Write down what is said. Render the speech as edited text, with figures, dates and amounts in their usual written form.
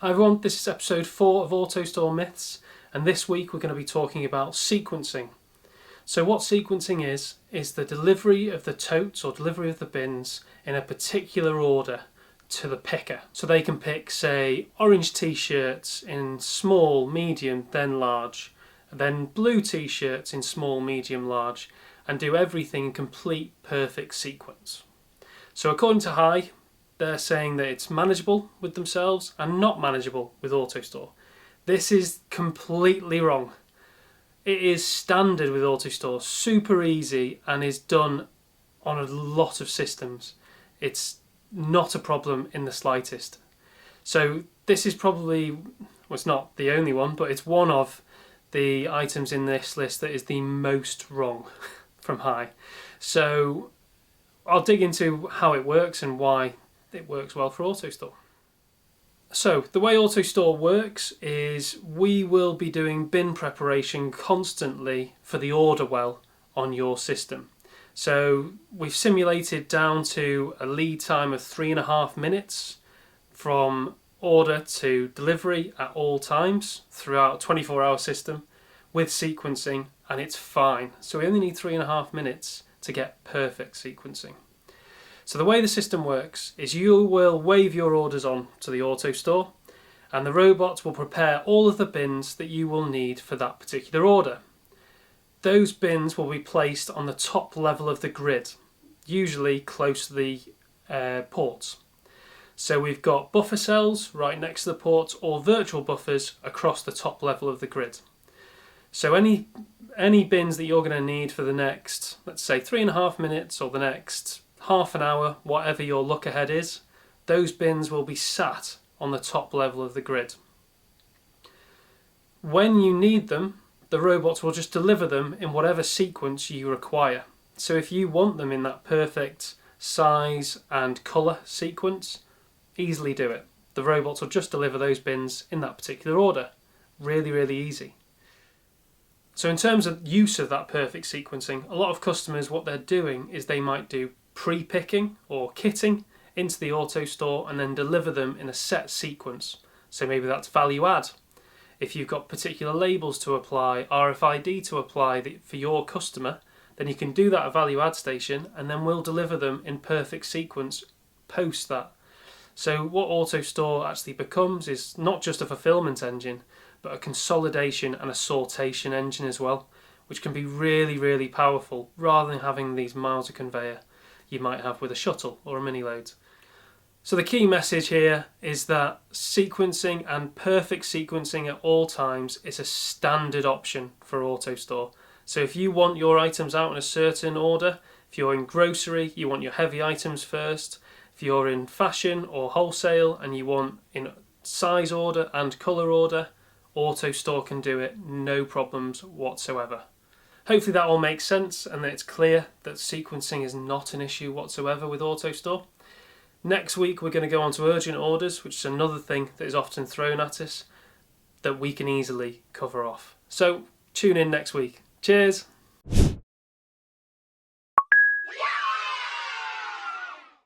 Hi everyone, this is episode 4 of AutoStore Myths, and this week we're going to be talking about sequencing. So what sequencing is the delivery of the totes or delivery of the bins in a particular order to the picker. So they can pick, say, orange t-shirts in small, medium, then large, then blue t-shirts in small, medium, large, and do everything in complete perfect sequence. So according to Hi, they're saying that it's manageable with themselves and not manageable with AutoStore. This is completely wrong. It is standard with AutoStore, super easy, and is done on a lot of systems. It's not a problem in the slightest. So this is probably, well, it's not the only one, but it's one of the items in this list that is the most wrong from Hi. So I'll dig into how it works and why it works well for AutoStore. So the way AutoStore works is we will be doing bin preparation constantly for the order well on your system. So we've simulated down to a lead time of 3.5 minutes from order to delivery at all times throughout a 24-hour system with sequencing, and it's fine. So we only need 3.5 minutes to get perfect sequencing. So the way the system works is you will wave your orders on to the AutoStore, and the robot will prepare all of the bins that you will need for that particular order. Those bins will be placed on the top level of the grid, usually close to the ports. So we've got buffer cells right next to the ports or virtual buffers across the top level of the grid. So any bins that you're going to need for the next, let's say, 3.5 minutes or the next half an hour, whatever your look ahead is, those bins will be sat on the top level of the grid. When you need them, the robots will just deliver them in whatever sequence you require. So if you want them in that perfect size and colour sequence, easily do it. The robots will just deliver those bins in that particular order. Really, really easy. So in terms of use of that perfect sequencing, a lot of customers, what they're doing is they might do pre-picking or kitting into the AutoStore and then deliver them in a set sequence. So maybe that's value add. If you've got particular labels to apply, RFID to apply for your customer, then you can do that at value add station, and then we'll deliver them in perfect sequence post that. So what AutoStore actually becomes is not just a fulfillment engine, but a consolidation and a sortation engine as well, which can be really, really powerful rather than having these miles of conveyor you might have with a shuttle or a mini load. So the key message here is that sequencing and perfect sequencing at all times is a standard option for AutoStore. So if you want your items out in a certain order, if you're in grocery, you want your heavy items first. If you're in fashion or wholesale and you want in size order and colour order, AutoStore can do it, no problems whatsoever. Hopefully that all makes sense and that it's clear that sequencing is not an issue whatsoever with AutoStore. Next week we're going to go on to urgent orders, which is another thing that is often thrown at us that we can easily cover off. So tune in next week. Cheers!